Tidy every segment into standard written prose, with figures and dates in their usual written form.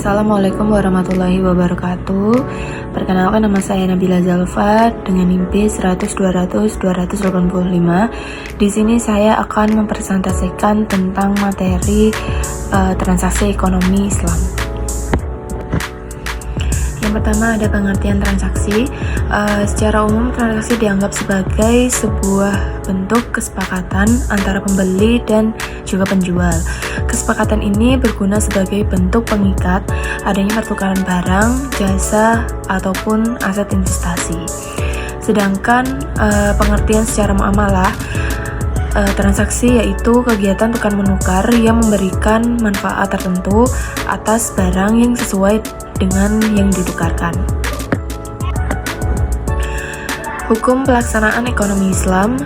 Assalamualaikum warahmatullahi wabarakatuh. Perkenalkan, nama saya Nabila Zalfa dengan NIM 100-200-285. Di sini saya akan mempresentasikan tentang materi transaksi ekonomi Islam. Yang pertama ada pengertian transaksi. Secara umum, transaksi dianggap sebagai sebuah bentuk kesepakatan antara pembeli dan juga penjual. Kesepakatan ini berguna sebagai bentuk pengikat adanya pertukaran barang, jasa, ataupun aset investasi. Sedangkan pengertian secara muamalah, transaksi yaitu kegiatan tukar-menukar yang memberikan manfaat tertentu atas barang yang sesuai dengan yang ditukarkan. Hukum pelaksanaan ekonomi Islam.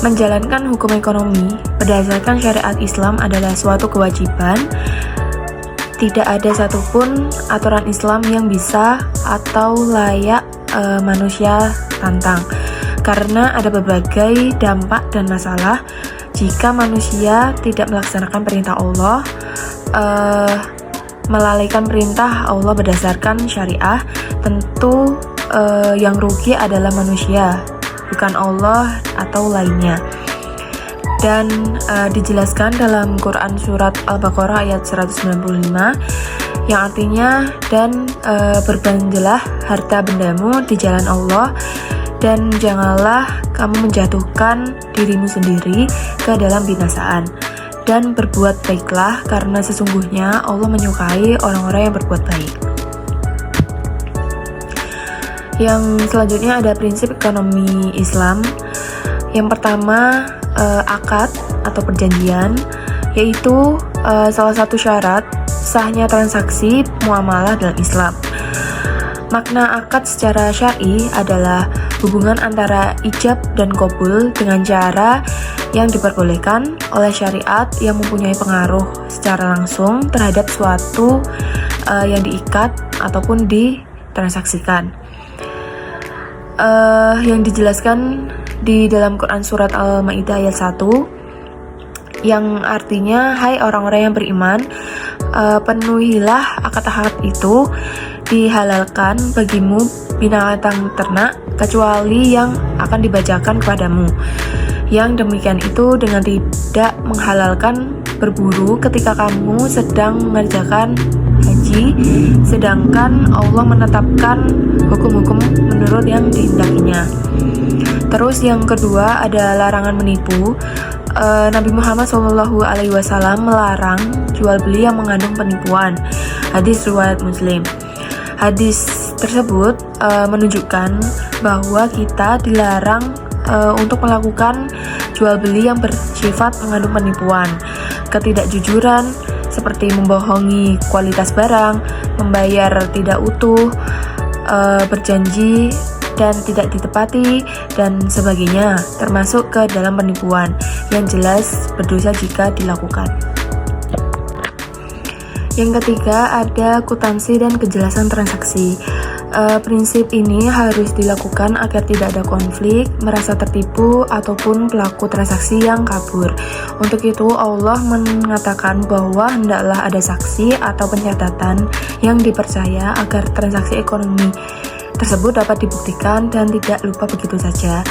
Menjalankan hukum ekonomi berdasarkan syariat Islam adalah suatu kewajiban. Tidak ada satupun aturan Islam yang bisa atau layak manusia tantang, karena ada berbagai dampak dan masalah jika manusia tidak melaksanakan perintah Allah, melalaikan perintah Allah berdasarkan syariah. Tentu yang rugi adalah manusia, bukan Allah atau lainnya. Dan dijelaskan dalam Quran surat Al-Baqarah ayat 195 yang artinya, dan berbelanjalah harta bendamu di jalan Allah, dan janganlah kamu menjatuhkan dirimu sendiri ke dalam binasaan, dan berbuat baiklah karena sesungguhnya Allah menyukai orang-orang yang berbuat baik. Yang selanjutnya ada prinsip ekonomi Islam. Yang pertama, akad atau perjanjian, yaitu salah satu syarat sahnya transaksi muamalah dalam Islam. Makna akad secara syar'i adalah hubungan antara ijab dan qabul dengan cara yang diperbolehkan oleh syariat yang mempunyai pengaruh secara langsung terhadap suatu yang diikat ataupun ditransaksikan. Yang dijelaskan di dalam Quran surat Al-Maidah ayat 1 yang artinya, hai orang-orang yang beriman, penuhilah akad-akad itu, dihalalkan bagimu binatang ternak kecuali yang akan dibacakan kepadamu. Yang demikian itu dengan tidak menghalalkan berburu ketika kamu sedang mengerjakan haji, sedangkan Allah menetapkan hukum-hukum menurut yang dihendakinya. Terus yang kedua ada larangan menipu. Nabi Muhammad SAW melarang jual beli yang mengandung penipuan. Hadis riwayat Muslim. Hadis tersebut menunjukkan bahwa kita dilarang untuk melakukan jual beli yang bersifat mengandung penipuan, ketidakjujuran seperti membohongi kualitas barang, membayar tidak utuh, berjanji dan tidak ditepati, dan sebagainya, termasuk ke dalam penipuan yang jelas berdosa jika dilakukan. Yang ketiga ada akuntansi dan kejelasan transaksi. Prinsip ini harus dilakukan agar tidak ada konflik, merasa tertipu, ataupun pelaku transaksi yang kabur. Untuk itu Allah mengatakan bahwa hendaklah ada saksi atau pencatatan yang dipercaya agar transaksi ekonomi tersebut dapat dibuktikan dan tidak lupa begitu saja.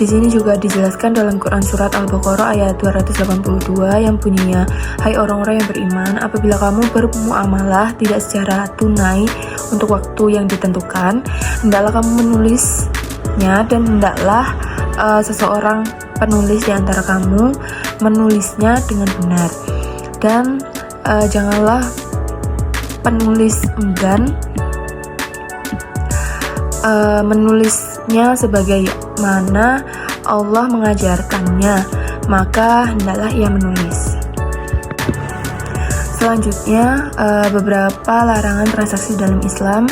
Di sini juga dijelaskan dalam Quran surat Al-Baqarah ayat 282 yang bunyinya, hai orang-orang yang beriman, apabila kamu bermuamalah tidak secara tunai untuk waktu yang ditentukan, hendaklah kamu menulisnya, dan hendaklah seseorang penulis di antara kamu menulisnya dengan benar, dan janganlah penulis enggan menulisnya sebagaimana Allah mengajarkannya, maka hendaklah ia menulis. Selanjutnya, beberapa larangan transaksi dalam Islam.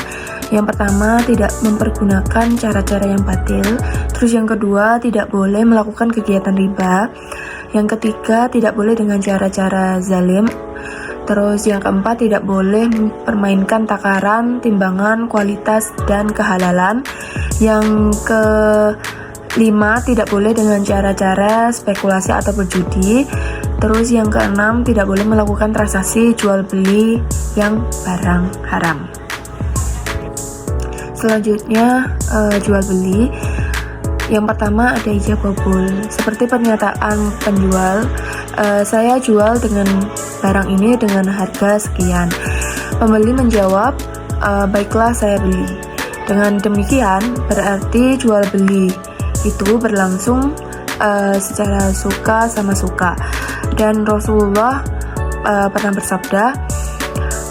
Yang pertama, tidak mempergunakan cara-cara yang batil. Terus yang kedua, tidak boleh melakukan kegiatan riba. Yang ketiga, tidak boleh dengan cara-cara zalim. Terus yang keempat, tidak boleh mempermainkan takaran, timbangan, kualitas, dan kehalalan. Yang kelima, tidak boleh dengan cara-cara spekulasi atau berjudi. Terus yang keenam, tidak boleh melakukan transaksi jual beli yang barang haram. Selanjutnya jual beli. Yang pertama ada ijab kabul. Seperti pernyataan penjual, saya jual dengan barang ini dengan harga sekian. Pembeli menjawab, baiklah saya beli. Dengan demikian berarti jual beli itu berlangsung secara suka sama suka. Dan Rasulullah pernah bersabda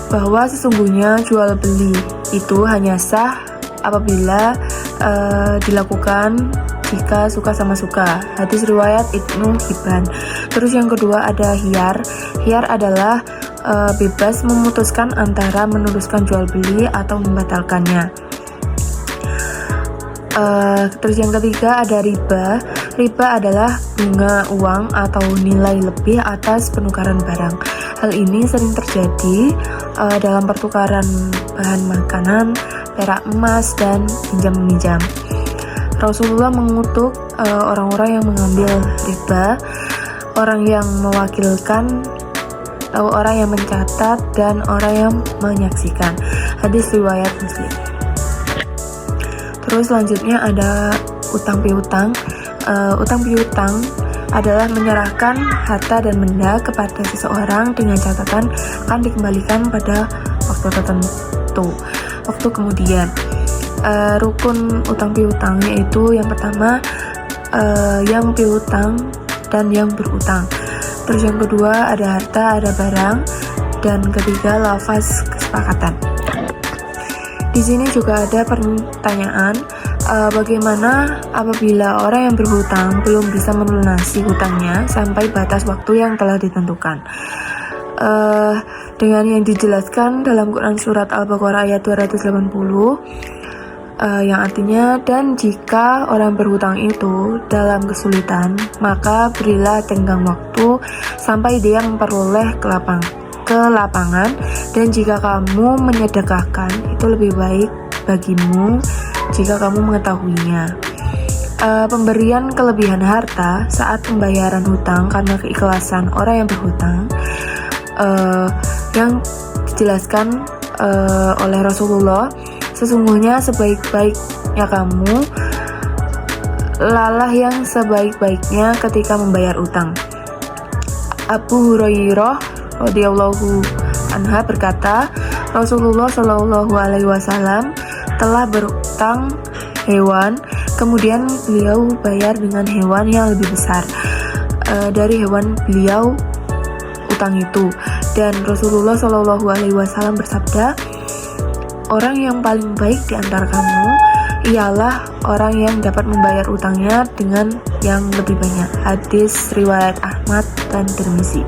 bahwa sesungguhnya jual beli itu hanya sah apabila dilakukan jika suka sama suka. Hadis riwayat Ibnu Hibban. Terus yang kedua ada hiyar. Hiyar adalah bebas memutuskan antara meneruskan jual beli atau membatalkannya. Terus yang ketiga ada riba. Riba adalah bunga uang atau nilai lebih atas penukaran barang. Hal ini sering terjadi dalam pertukaran bahan makanan, perak, emas, dan pinjam-meminjam. Rasulullah mengutuk orang-orang yang mengambil riba, orang yang mewakilkan, orang yang mencatat, dan orang yang menyaksikan. Hadis riwayat Muslim. Terus selanjutnya ada utang piutang. Utang piutang adalah menyerahkan harta dan benda kepada seseorang dengan catatan akan dikembalikan pada waktu tertentu, waktu kemudian. Rukun utang piutang yaitu yang pertama yang piutang dan yang berutang. Terus yang kedua ada harta, ada barang, dan ketiga lafaz kesepakatan. Di sini juga ada pertanyaan, bagaimana apabila orang yang berhutang belum bisa melunasi hutangnya sampai batas waktu yang telah ditentukan? Dengan yang dijelaskan dalam Quran Surat Al-Baqarah ayat 280, yang artinya, dan jika orang berhutang itu dalam kesulitan, maka berilah tenggang waktu sampai dia memperoleh kelapangan, dan jika kamu menyedekahkan itu lebih baik bagimu jika kamu mengetahuinya. Pemberian kelebihan harta saat pembayaran hutang karena keikhlasan orang yang berhutang, yang dijelaskan oleh Rasulullah, sesungguhnya sebaik-baiknya kamu lalah yang sebaik-baiknya ketika membayar utang. Abu Hurairah radhiyallahu anha berkata, Rasulullah Shallallahu alaihi wasallam telah berutang hewan, kemudian beliau bayar dengan hewan yang lebih besar dari hewan beliau utang itu. Dan Rasulullah Shallallahu alaihi wasallam bersabda, orang yang paling baik di antara kamu ialah orang yang dapat membayar utangnya dengan yang lebih banyak. Hadis riwayat Ahmad dan Tirmizi.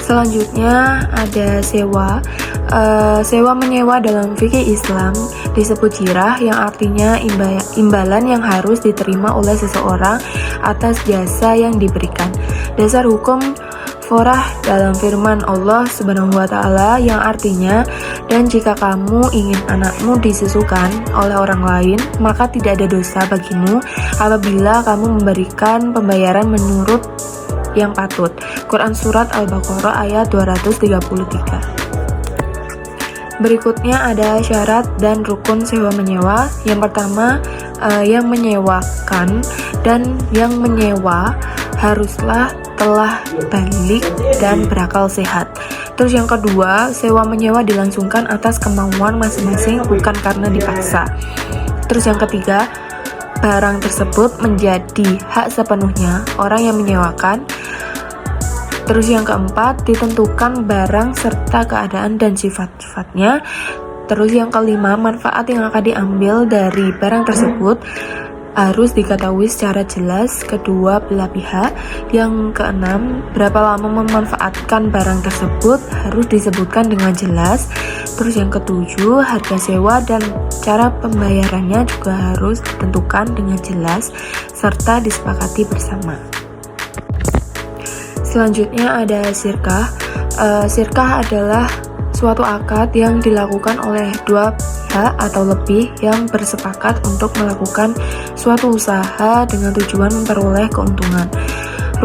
Selanjutnya ada sewa. Sewa menyewa dalam fikih Islam disebut jirah, yang artinya imbalan yang harus diterima oleh seseorang atas jasa yang diberikan. Dasar hukum forah dalam firman Allah Subhanahu wa Ta'ala yang artinya, dan jika kamu ingin anakmu disusukan oleh orang lain, maka tidak ada dosa bagimu apabila kamu memberikan pembayaran menurut yang patut. Quran Surat Al-Baqarah ayat 233. Berikutnya ada syarat dan rukun sewa menyewa. Yang pertama, yang menyewakan dan yang menyewa haruslah telah balik dan berakal sehat. Terus yang kedua, sewa menyewa dilangsungkan atas kemauan masing-masing, bukan karena dipaksa. Terus yang ketiga, barang tersebut menjadi hak sepenuhnya orang yang menyewakan. Terus yang keempat, ditentukan barang serta keadaan dan sifat-sifatnya. Terus yang kelima, manfaat yang akan diambil dari barang tersebut harus diketahui secara jelas kedua belah pihak. Yang keenam, berapa lama memanfaatkan barang tersebut harus disebutkan dengan jelas. Terus yang ketujuh, harga sewa dan cara pembayarannya juga harus ditentukan dengan jelas serta disepakati bersama. Selanjutnya ada sirkah. Sirkah adalah suatu akad yang dilakukan oleh dua pihak atau lebih yang bersepakat untuk melakukan suatu usaha dengan tujuan memperoleh keuntungan.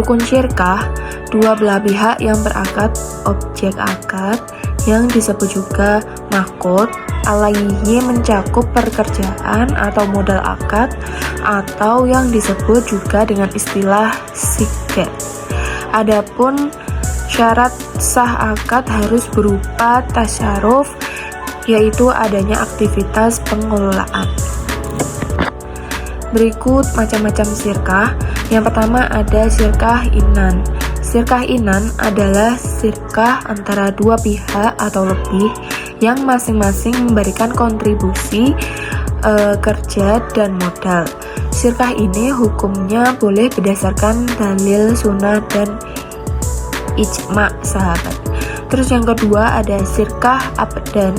Rukun syirkah, dua belah pihak yang berakad, objek akad, yang disebut juga makut, alaihi mencakup pekerjaan atau modal akad, atau yang disebut juga dengan istilah siget. Adapun syarat sah akad harus berupa tasyaruf, yaitu adanya aktivitas pengelolaan. Berikut macam-macam syirkah. Yang pertama ada syirkah inan. Syirkah inan adalah syirkah antara dua pihak atau lebih yang masing-masing memberikan kontribusi kerja dan modal. Syirkah ini hukumnya boleh berdasarkan dalil sunnah dan ijma sahabat. Terus yang kedua ada syirkah abdan.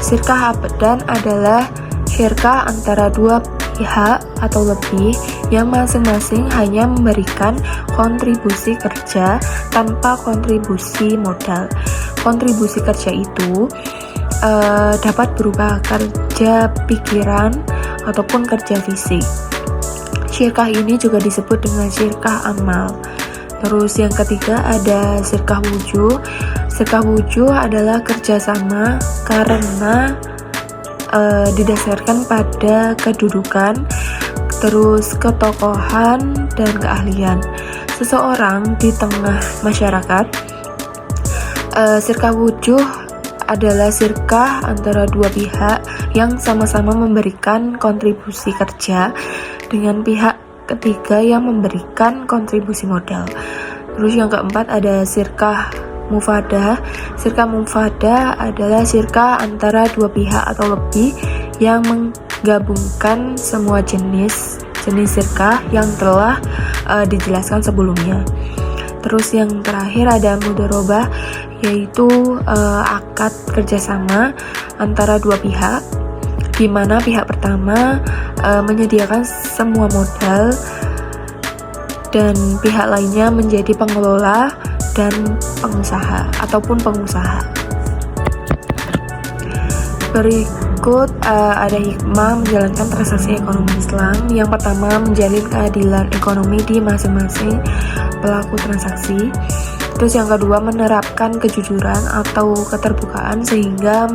Syirkah abdan adalah syirkah antara dua pihak atau lebih yang masing-masing hanya memberikan kontribusi kerja tanpa kontribusi modal. Kontribusi kerja itu dapat berupa kerja pikiran ataupun kerja fisik. Syirkah ini juga disebut dengan syirkah amal. Terus yang ketiga ada syirkah wujuh. Syirkah wujuh adalah kerjasama karena didasarkan pada kedudukan, terus ketokohan dan keahlian seseorang di tengah masyarakat. Syirkah wujuh adalah syirkah antara dua pihak yang sama-sama memberikan kontribusi kerja dengan pihak ketiga yang memberikan kontribusi modal. Terus yang keempat ada syirkah mufadah. Syirkah mufadah adalah syirkah antara dua pihak atau lebih yang menggabungkan semua jenis syirkah yang telah dijelaskan sebelumnya. Terus yang terakhir ada mudharabah, yaitu akad kerjasama antara dua pihak, di mana pihak pertama menyediakan semua modal dan pihak lainnya menjadi pengelola dan pengusaha ataupun pengusaha. Berikut ada hikmah menjalankan transaksi ekonomi Islam. Yang pertama, menjalin keadilan ekonomi di masing-masing pelaku transaksi. Terus yang kedua, menerapkan kejujuran atau keterbukaan sehingga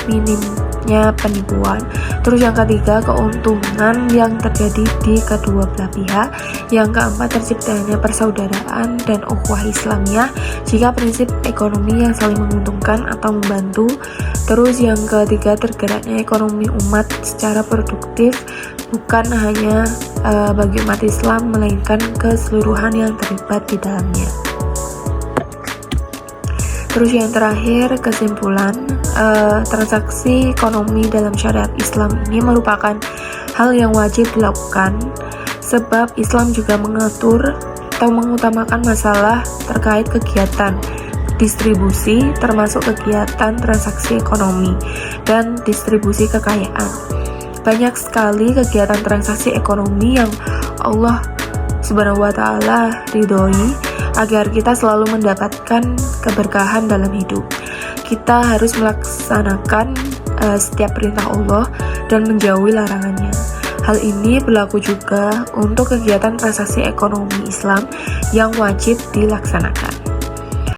minimnya penipuan. Terus yang ketiga, keuntungan yang terjadi di kedua belah pihak. Yang keempat, terciptanya persaudaraan dan ukhuwah Islamiyah jika prinsip ekonomi yang saling menguntungkan atau membantu. Terus yang ketiga, tergeraknya ekonomi umat secara produktif, bukan hanya bagi umat Islam melainkan keseluruhan yang terlibat di dalamnya. Terus yang terakhir, kesimpulan, transaksi ekonomi dalam syariat Islam ini merupakan hal yang wajib dilakukan, sebab Islam juga mengatur atau mengutamakan masalah terkait kegiatan distribusi, termasuk kegiatan transaksi ekonomi dan distribusi kekayaan. Banyak sekali kegiatan transaksi ekonomi yang Allah Subhanahu wa Ta'ala ridhoi agar kita selalu mendapatkan keberkahan dalam hidup. Kita harus melaksanakan setiap perintah Allah dan menjauhi larangannya. Hal ini berlaku juga untuk kegiatan transaksi ekonomi Islam yang wajib dilaksanakan.